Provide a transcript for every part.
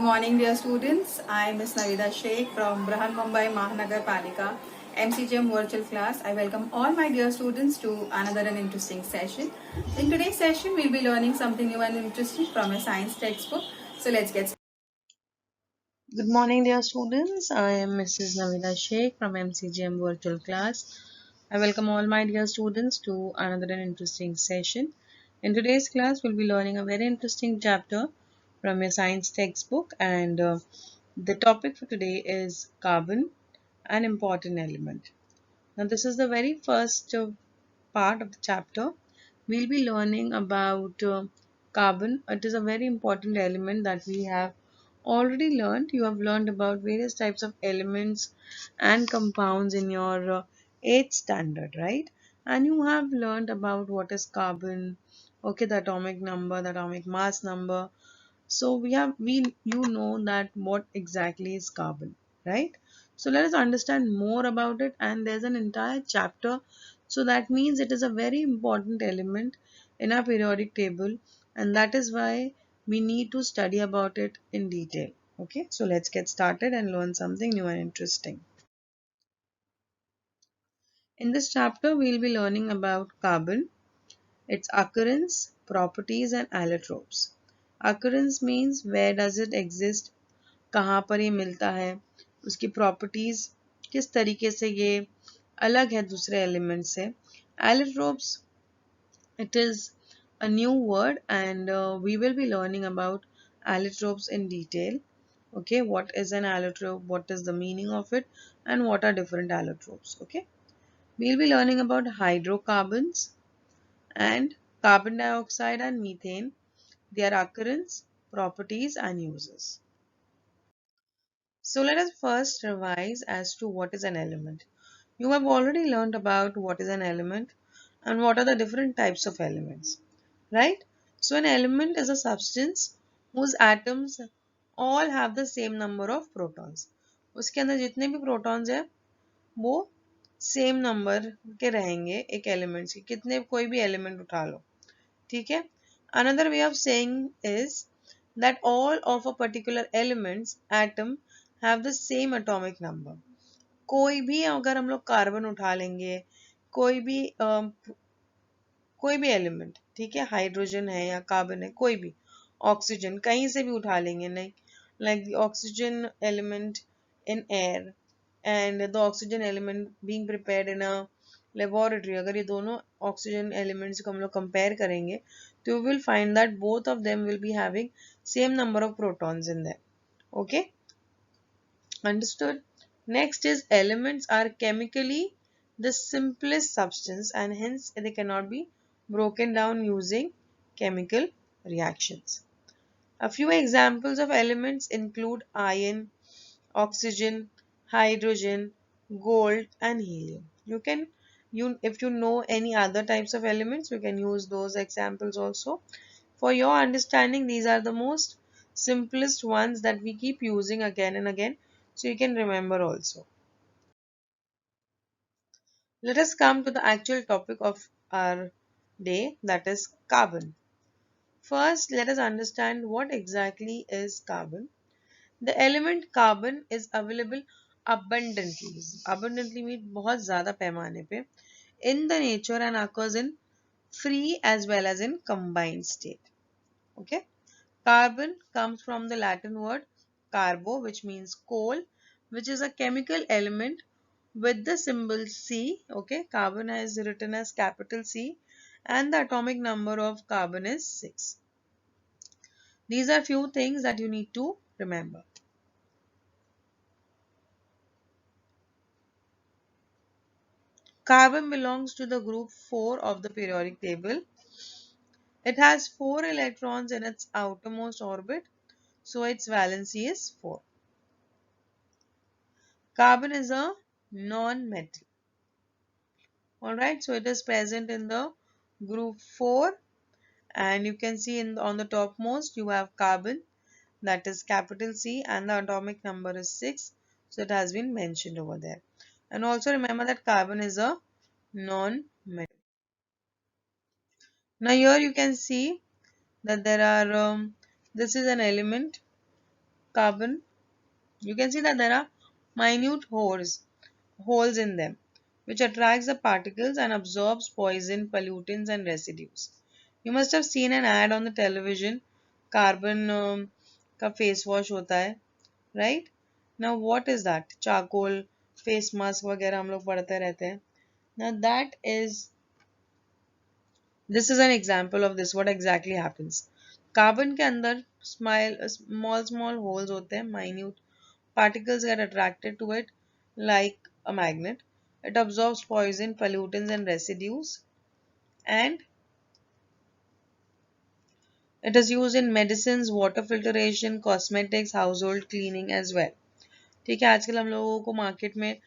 morning, dear students. I am Ms. Navida Sheikh from Brahan Mumbai Mahanagar Palika MCGM virtual class. I welcome all my dear students to another and interesting session. In today's session, we'll be learning something new and interesting from a science textbook. So let's get started. Good morning, dear students. I am Mrs. Navida Sheikh from MCGM Virtual Class. I welcome all my dear students to another interesting session. In today's class, we'll be learning a very interesting chapter from your science textbook, and the topic for today is carbon, an important element. Now, this is the very first part of the chapter. We'll be learning about carbon. It is a very important element that we have already learned. You have learned about various types of elements and compounds in your 8th standard, right? And you have learned about what is carbon, okay, the atomic number, the atomic mass number. So you know that what exactly is carbon, right? So let us understand more about it, and there's an entire chapter. So that means it is a very important element in our periodic table, and that is why we need to study about it in detail. Okay, so let's get started and learn something new and interesting. In this chapter, we'll be learning about carbon, its occurrence, properties, and allotropes. Occurrence means where does it exist, कहाँ पर ये मिलता है, उसकी properties किस तरीके से ये अलग है दूसरे एलिमेंट से. Allotropes, it is a new word, and we will be learning about allotropes in detail. Okay, what is an allotrope, what is the meaning of it, and what are different allotropes. Okay, we'll be learning about hydrocarbons and carbon dioxide and methane, their occurrence, properties, and uses. So let us first revise as to what is an element. You have already learned about what is an element and what are the different types of elements, right? So an element is a substance whose atoms all have the same number of protons. उसके अंदर जितने भी protons है वो same number के रहेंगे एक elements के, कितने कोई भी एलिमेंट उठा लो, ठीक है. Another way of saying is that all of a particular elements atom have the same atomic number. कोई भी अगर हम लोग कार्बन उठा लेंगे, कोई भी कोई भी एलिमेंट, ठीक है, हाइड्रोजन है या कार्बन है, कोई भी ऑक्सीजन कहीं से भी उठा लेंगे, नहीं like the oxygen element in air and the oxygen element being prepared in a laboratory. अगर ये दोनों ऑक्सीजन एलिमेंट्स को हम लोग कंपेयर करेंगे तो you will find that both of them will be having same number of protons in them. Okay, understood. Next is elements are chemically the simplest substance, and hence they cannot be broken down using chemical reactions. A few examples of elements include iron, oxygen, hydrogen, gold, and helium. If you know any other types of elements, you can use those examples also. For your understanding, these are the most simplest ones that we keep using again and again, so you can remember also. Let us come to the actual topic of our day, that is carbon. First, let us understand what exactly is carbon. The element carbon is available abundantly. Abundantly means बहुत ज़्यादा पैमाने पे in the nature and occurs in free as well as in combined state. Okay. Carbon comes from the Latin word carbo, which means coal, which is a chemical element with the symbol C. Okay, carbon is written as capital C, and the atomic number of carbon is 6. These are few things that you need to remember. Carbon belongs to the group 4 of the periodic table. It has 4 electrons in its outermost orbit, so its valency is 4. Carbon is a non-metal. Alright, so it is present in the group 4, and you can see on the topmost you have carbon, that is capital C, and the atomic number is 6, so it has been mentioned over there. And also remember that carbon is a non-metal. Now here you can see that there are this is an element carbon, you can see that there are minute holes in them, which attracts the particles and absorbs poison, pollutants, and residues. You must have seen an ad on the television. Carbon का face wash होता है, right? Now what is that? Charcoal face mask वगैरह हम लोग पढ़ते रहते हैं. Now this is an example of this. What exactly happens? Carbon के अंदर small holes होते हैं, minute particles get attracted to it like a magnet. It absorbs poison, pollutants, and residues, and it is used in medicines, water filtration, cosmetics, household cleaning as well. ठीक है, आजकल हम लोगों को मार्केट में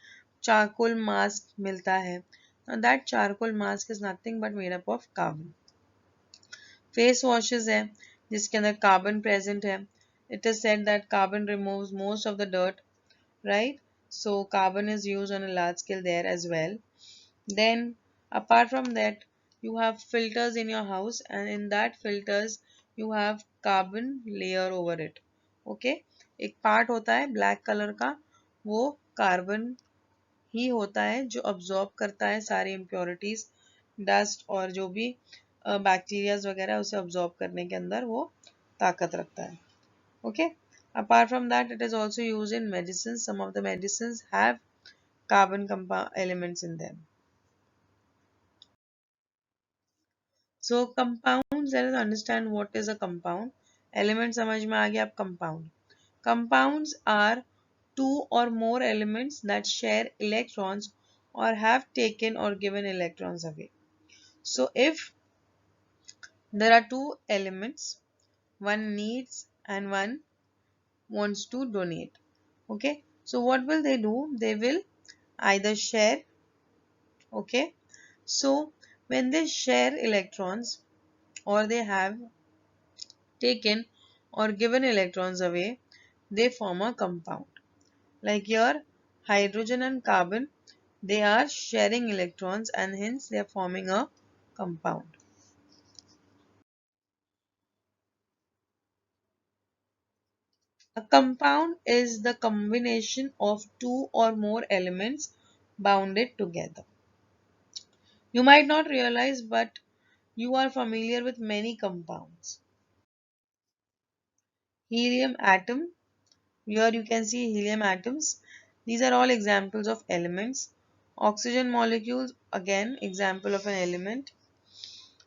charcoal mask मिलता है. Now that charcoal mask is nothing but made up of carbon. Face washes है जिसके अंदर कार्बन प्रेजेंट है. It is said that carbon removes most of the dirt, right? So carbon is used on a large scale there as well. Then apart from that, you have filters in your house, and in that filters you have carbon layer over it. Okay, एक part होता है black colour का, वो carbon ही होता है जो absorb करता है सारी इम्प्योरिटीज, डस्ट और जो भी बैक्टीरियाज वगैरह उसे अब्जॉर्ब करने के अंदर वो ताकत रखता है. Okay. Apart from that, it is also used in medicines. Some of the medicines have carbon elements in them. So compounds, let us understand what is a compound. Element समझ में आ गया अब compound. Compounds are two or more elements that share electrons or have taken or given electrons away. So if there are two elements, one needs and one wants to donate. Okay, so what will they do? They will either share. Okay, so when they share electrons or they have taken or given electrons away, they form a compound. Like here, hydrogen and carbon, they are sharing electrons and hence they are forming a compound. A compound is the combination of two or more elements bounded together. You might not realize, but you are familiar with many compounds. Helium atom, here you can see helium atoms. These are all examples of elements. Oxygen molecules, again example of an element.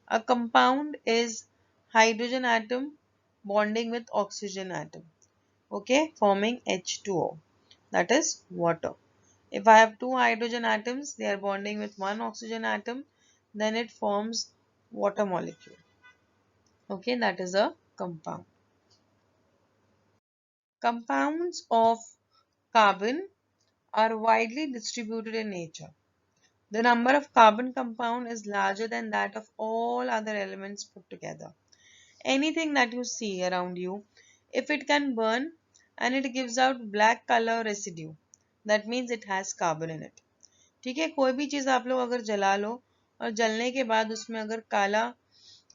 A compound is hydrogen atom bonding with oxygen atom. Okay, forming H2O, that is water. If I have two hydrogen atoms, they are bonding with one oxygen atom, then it forms water molecule. Okay, that is a compound. Compounds of carbon are widely distributed in nature. The number of carbon compound is larger than that of all other elements put together. Anything that you see around you, if it can burn and it gives out black color residue, that means it has carbon in it. ठीक है, कोई भी चीज़ आप लोग अगर जला लो और जलने के बाद उसमें अगर काला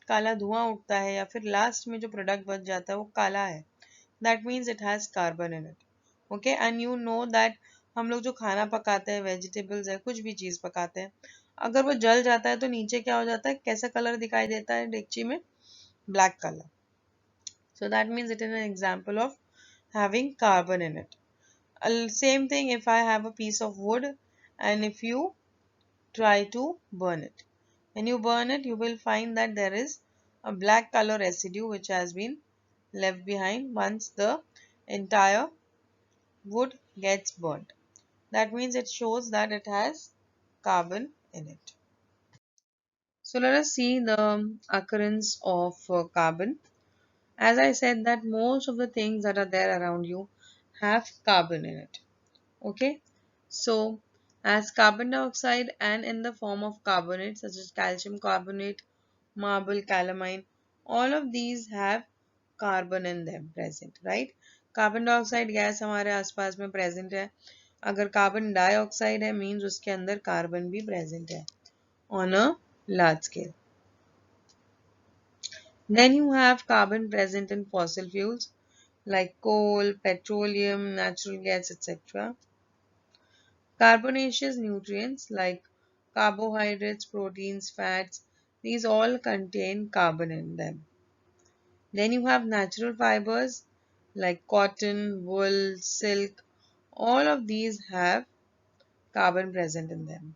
काला धुआं उठता है या फिर लास्ट में जो प्रोडक्ट बच जाता है वो काला है, that means it has carbon in it. Okay, and you know that हम लोग जो खाना पकाते हैं, वेजिटेबल्स है, कुछ भी चीज़ पकाते हैं, अगर वो जल जाता है तो नीचे क्या हो जाता है, कैसा कलर दिखाई देता है डेगची में? Black colour. So that means it is an example of having carbon in it. Same thing if I have a piece of wood and if you try to burn it. When you burn it, you will find that there is a black color residue which has been left behind once the entire wood gets burnt. That means it shows that it has carbon in it. So let us see the occurrence of carbon. As I said that most of the things that are there around you have carbon in it. Okay. So as carbon dioxide and in the form of carbonate such as calcium carbonate, marble, calamine, all of these have carbon in them present, right? Carbon dioxide gas हमारे आसपास में present है. अगर carbon dioxide है means उसके अंदर carbon भी present है on a large scale. Then you have carbon present in fossil fuels. like coal, petroleum, natural gas, etc. Carbonaceous nutrients like carbohydrates, proteins, fats, these all contain carbon in them. Then you have natural fibers like cotton, wool, silk, all of these have carbon present in them.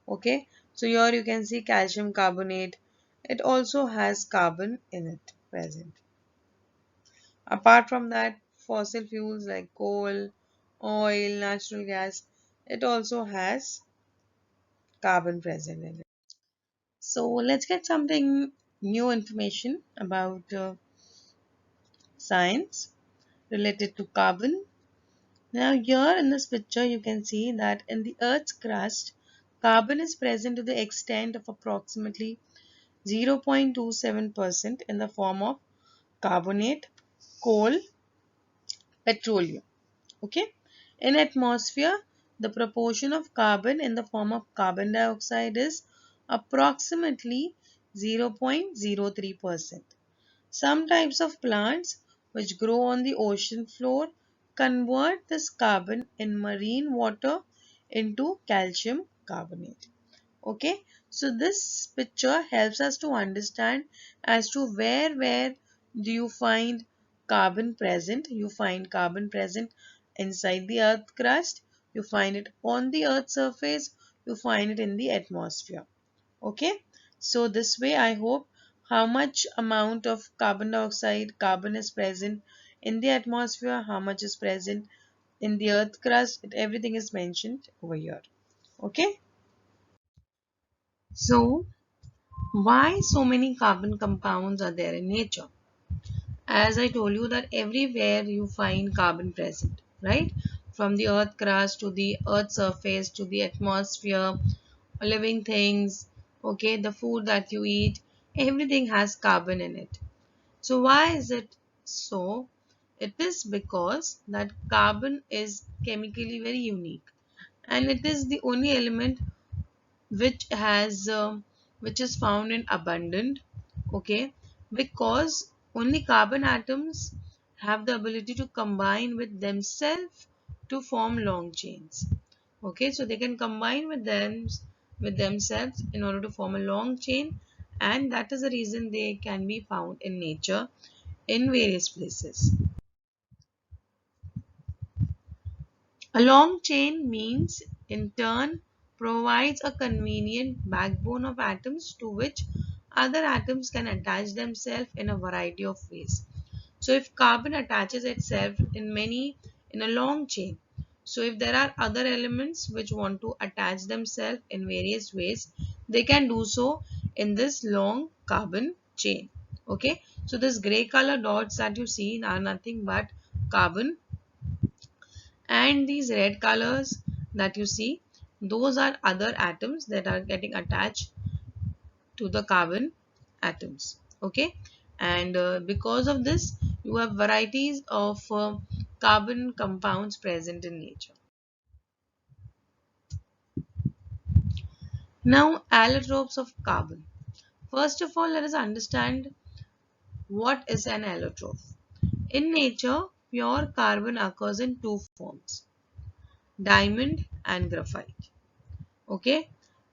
Okay, so here you can see calcium carbonate, it also has carbon in it present. Apart from that, fossil fuels like coal, oil, natural gas, it also has carbon present in it. So let's get something new information about science related to carbon. Now here in this picture you can see that in the Earth's crust, carbon is present to the extent of approximately 0.27% in the form of carbonate, coal, petroleum. Okay. In atmosphere, the proportion of carbon in the form of carbon dioxide is approximately 0.03%. Some types of plants which grow on the ocean floor convert this carbon in marine water into calcium carbonate. Okay, so this picture helps us to understand as to where do you find carbon present. You find carbon present inside the earth crust, you find it on the earth surface, you find it in the atmosphere. Okay, so this way I hope how much amount of carbon dioxide carbon is present in the atmosphere, how much is present in the earth crust, everything is mentioned over here. Okay, so why so many carbon compounds are there in nature? As I told you that everywhere you find carbon present, right? From the earth crust to the earth surface to the atmosphere, living things, okay, the food that you eat, everything has carbon in it. So why is it so? It is because that carbon is chemically very unique and it is the only element which has which is found in abundant, okay, because only carbon atoms have the ability to combine with themselves to form long chains. Okay, so they can combine with themselves in order to form a long chain, and that is the reason they can be found in nature in various places. A long chain means, in turn, provides a convenient backbone of atoms to which other atoms can attach themselves in a variety of ways. So if carbon attaches itself in a long chain, so if there are other elements which want to attach themselves in various ways, they can do so in this long carbon chain. Okay, so this gray color dots that you see are nothing but carbon, and these red colors that you see, those are other atoms that are getting attached to the carbon atoms. Okay, and because of this you have varieties of carbon compounds present in nature. Now allotropes of carbon. First of all, let us understand what is an allotrope. In nature, pure carbon occurs in two forms: diamond and graphite. Okay,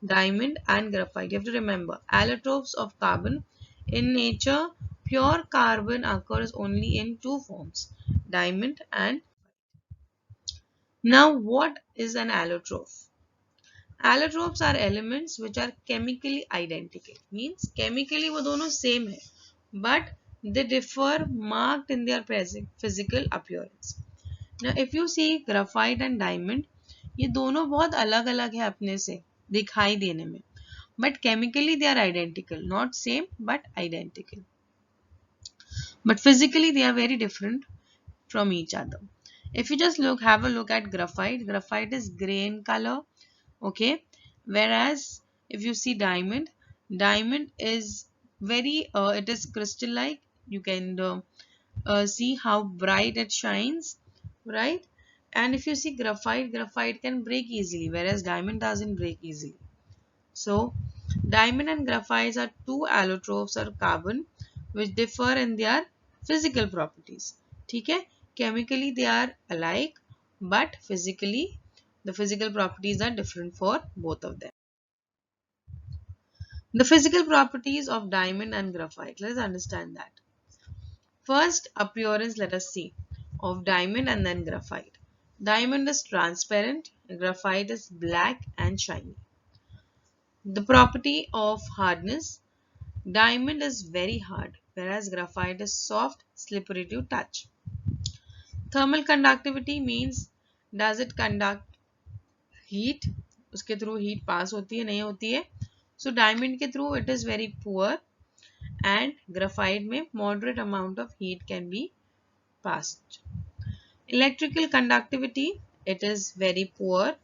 diamond and graphite, you have to remember allotropes of carbon. In nature, pure carbon occurs only in two forms: diamond and. Now what is an allotrope? Allotropes are elements which are chemically identical, means chemically वो दोनों same है, but they differ marked in their present physical appearance. Now if you see graphite and diamond, ये दोनों बहुत अलग अलग है अपने से दिखाई देने में, but chemically they are identical, not same but identical, but physically they are very different from each other. If you just have a look at graphite, graphite is gray in color, okay, whereas if you see diamond, diamond is very it is crystal like. You can see how bright it shines, right? And if you see graphite, graphite can break easily, whereas diamond doesn't break easily. So diamond and graphite are two allotropes or carbon which differ in their physical properties. ठीक है? Chemically they are alike, but physically the physical properties are different for both of them. The physical properties of diamond and graphite. Let us understand that. First, appearance, let us see, of diamond and then graphite. Diamond is transparent, graphite is black and shiny. The property of hardness, diamond is very hard, whereas graphite is soft, slippery to touch. Thermal conductivity means, does it conduct heat? उसके through heat pass होती है, नहीं होती है? So diamond के through it is very poor, and graphite में moderate amount of heat can be passed. Electrical conductivity, it is very poor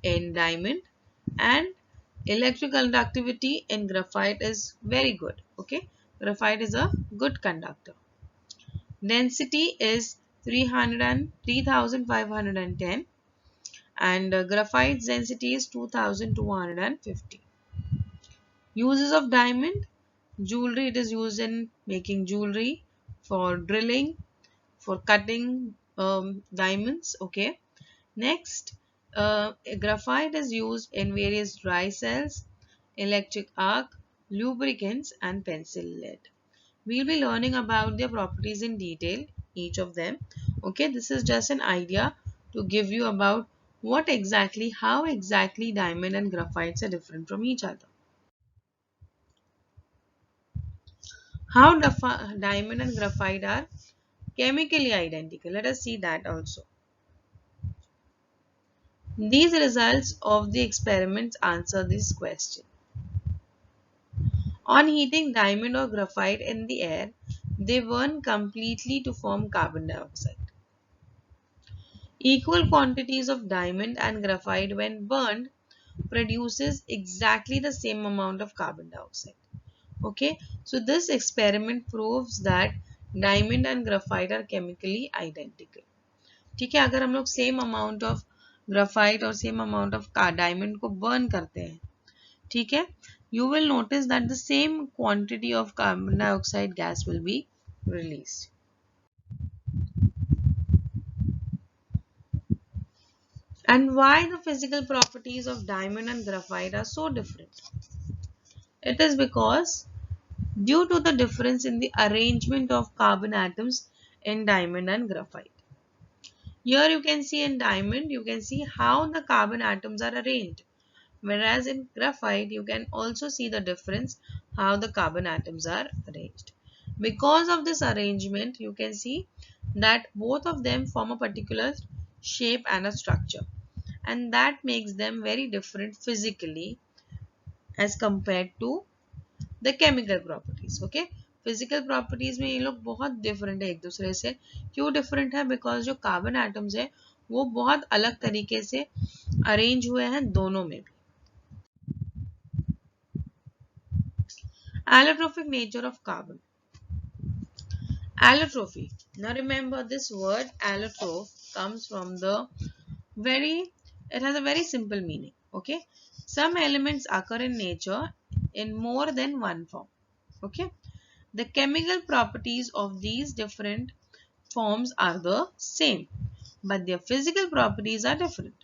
in diamond, and electrical conductivity in graphite is very good. Okay, graphite is a good conductor. Density is 3,510, and graphite's density is 2,250. Uses of diamond, jewelry, it is used in making jewelry, for drilling, for cutting diamonds. Okay, next, graphite is used in various dry cells, electric arc, lubricants and pencil lead. We'll be learning about their properties in detail, each of them. Okay, this is just an idea to give you about how exactly diamond and graphites are different from each other. How diamond and graphite are chemically identical. Let us see that also. These results of the experiments answer this question. On heating diamond or graphite in the air, they burn completely to form carbon dioxide. Equal quantities of diamond and graphite when burned produces exactly the same amount of carbon dioxide. Okay, so this experiment proves that diamond and graphite are chemically identical. ठीक है, अगर हम लोग same amount of graphite और same amount of diamond को burn करते हैं, ठीक है, you will notice that the same quantity of carbon dioxide gas will be released. And why the physical properties of diamond and graphite are so different? It is because due to the difference in the arrangement of carbon atoms in diamond and graphite. Here you can see in diamond, you can see how the carbon atoms are arranged. Whereas in graphite, you can also see the difference how the carbon atoms are arranged. Because of this arrangement, you can see that both of them form a particular shape and a structure. And that makes them very different physically as compared to the chemical properties. Okay, physical properties में ये लोग बहुत different है एक दूसरे से. क्यों different है? बिकॉज जो कार्बन एटम्स है वो बहुत अलग तरीके से अरेंज हुए हैं दोनों में भी. Allotrophic nature of carbon. Allotrophy. Now remember, this word allotroph comes from it has a very simple meaning. Okay, some elements occur in nature in more than one form. Okay, the chemical properties of these different forms are the same, but their physical properties are different.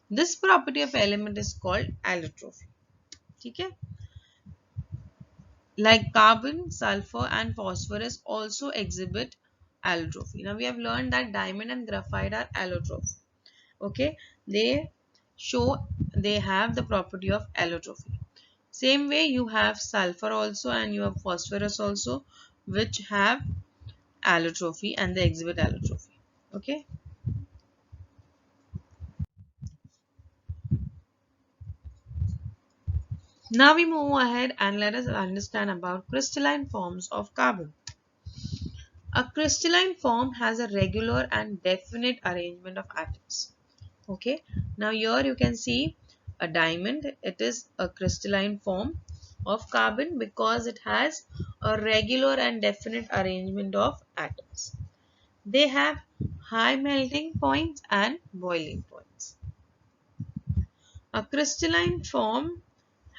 This property of element is called allotrophy. Okay, like carbon, sulfur and phosphorus also exhibit allotrophy. Now we have learned that diamond and graphite are allotroph. Okay, they have the property of allotrophy. Same way you have sulfur also and you have phosphorus also, which have allotrophy and they exhibit allotrophy. Okay. Now we move ahead and let us understand about crystalline forms of carbon. A crystalline form has a regular and definite arrangement of atoms. Okay, now here you can see a diamond. It is a crystalline form of carbon because it has a regular and definite arrangement of atoms. They have high melting points and boiling points. A crystalline form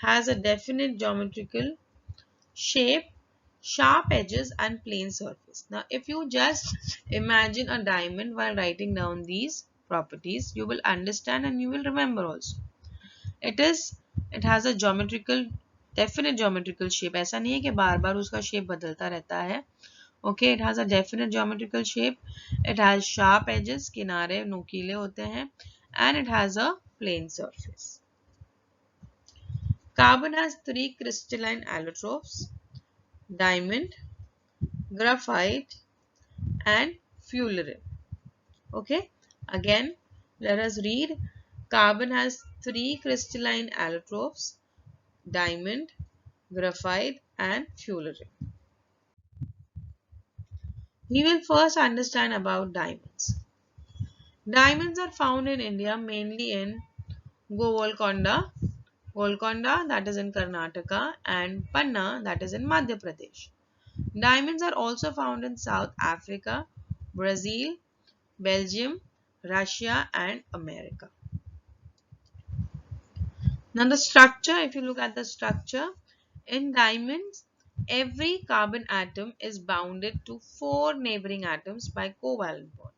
has a definite geometrical shape sharp edges and plain surface. Now if you just imagine a diamond while writing down these properties, you will understand and you will remember also. It is, it has a geometrical, definite geometrical shape. ऐसा नहीं है कि बार बार उसका shape बदलता रहता है. Okay, it has a definite geometrical shape. It has sharp edges, किनारे नुकीले होते हैं, and it has a plain surface. Carbon has three crystalline allotropes: diamond, graphite, and fullerene. Okay, again, let us read. Carbon has three crystalline allotropes: diamond, graphite, and fullerene. We will first understand about diamonds. Diamonds are found in India mainly in Golconda, that is in Karnataka, and Panna, that is in Madhya Pradesh. Diamonds are also found in South Africa, Brazil, Belgium, Russia, and America. Now the structure, if you look at the structure, in diamonds, every carbon atom is bounded to 4 neighboring atoms by covalent bond.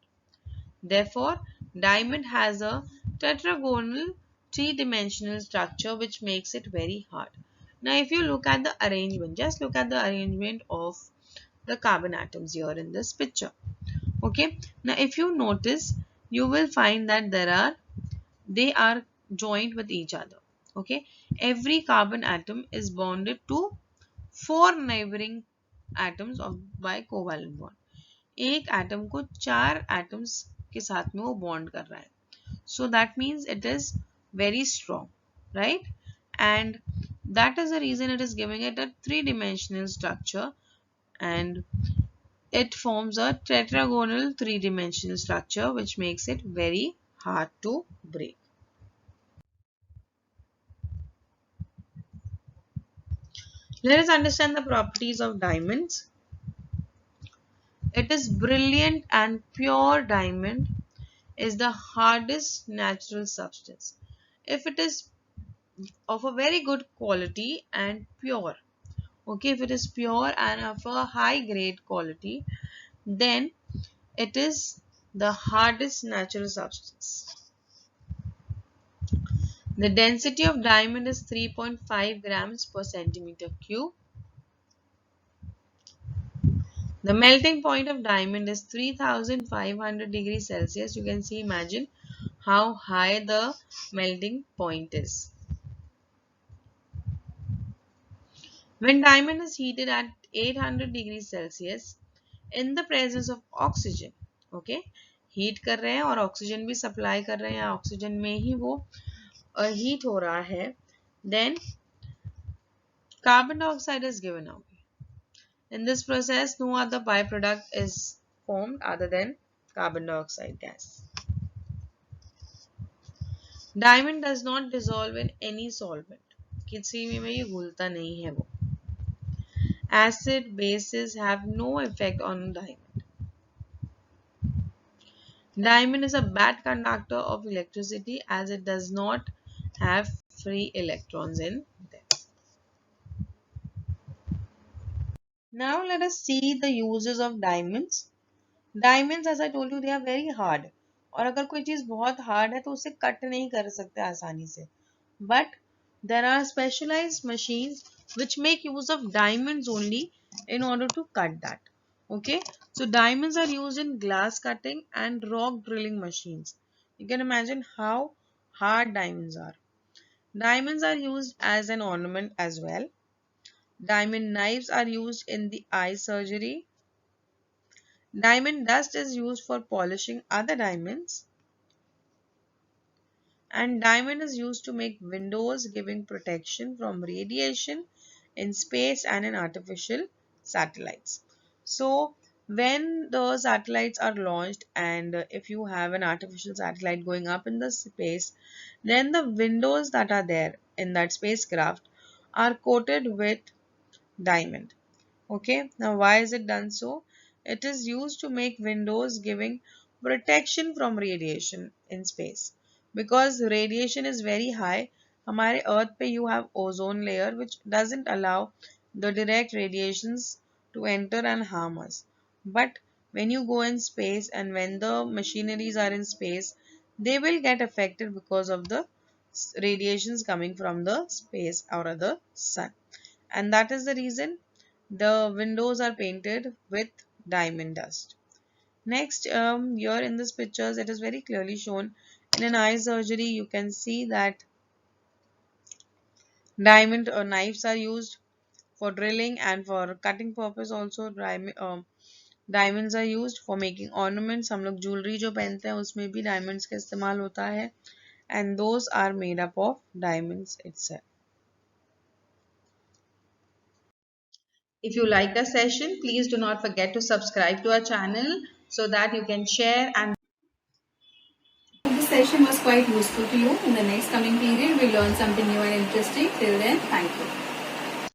Therefore, diamond has a tetragonal three-dimensional structure which makes it very hard. Now if you look at the arrangement, just look at the arrangement of the carbon atoms here in this picture. Okay, now if you notice, you will find that they are joined with each other. Okay, every carbon atom is bonded to 4 neighboring atoms by covalent bond. एक atom को 4 atoms के साथ में वो bond कर रहा है. So that means it is very strong, right? And that is the reason it is giving it a three-dimensional structure, and it forms a tetragonal three-dimensional structure which makes it very hard to break. Let us understand the properties of diamonds. It is brilliant and pure diamond is the hardest natural substance. If it is of a very good quality and pure, okay, if it is pure and of a high grade quality, then it is the hardest natural substance. The density of diamond is 3.5 grams per centimeter cube. The melting point of diamond is 3500 degrees Celsius. You can see, imagine how high the melting point is. When diamond is heated at 800 degrees Celsius in the presence of oxygen, okay, heat कर रहे हैं और oxygen भी supply कर रहे हैं, oxygen में ही वो हीट हो रहा है, then carbon dioxide is given out. In this process, no other byproduct is formed other than carbon dioxide gas. Diamond does not dissolve in any solvent. किसी में ये घुलता नहीं है वो. Acid, bases have no effect on diamond. Diamond is a bad conductor of electricity as it does not have free electrons in them. Now let us see the uses of diamonds. Diamonds, as I told you, they are very hard. और अगर कोई चीज बहुत hard है तो उसे cut नहीं कर सकते आसानी से. But there are specialized machines which make use of diamonds only in order to cut that. Okay, so diamonds are used in glass cutting and rock drilling machines. You can imagine how hard diamonds are. Diamonds are used as an ornament as well. Diamond knives are used in the eye surgery. Diamond dust is used for polishing other diamonds. And diamond is used to make windows, giving protection from radiation in space and in artificial satellites. So when the satellites are launched, and if you have an artificial satellite going up in the space, then the windows that are there in that spacecraft are coated with diamond. Okay, now why is it done so? It is used to make windows, giving protection from radiation in space. Because radiation is very high, हमारे earth पे you have ozone layer which doesn't allow the direct radiations to enter and harm us. But when you go in space and when the machineries are in space, they will get affected because of the radiations coming from the space or the sun. And that is the reason the windows are painted with diamond dust. Next, here in this pictures, it is very clearly shown in an eye surgery. You can see that diamond knives are used for drilling and for cutting purpose. Also, diamonds are used for making ornaments. हम लोग jewelry जो पहनते हैं उसमें भी diamonds का इस्तेमाल होता है, and those are made up of diamonds itself. If you liked our session, please do not forget to subscribe to our channel so that you can share, and this session was quite useful to you. In the next coming period, we'll learn something new and interesting. Till then, thank you.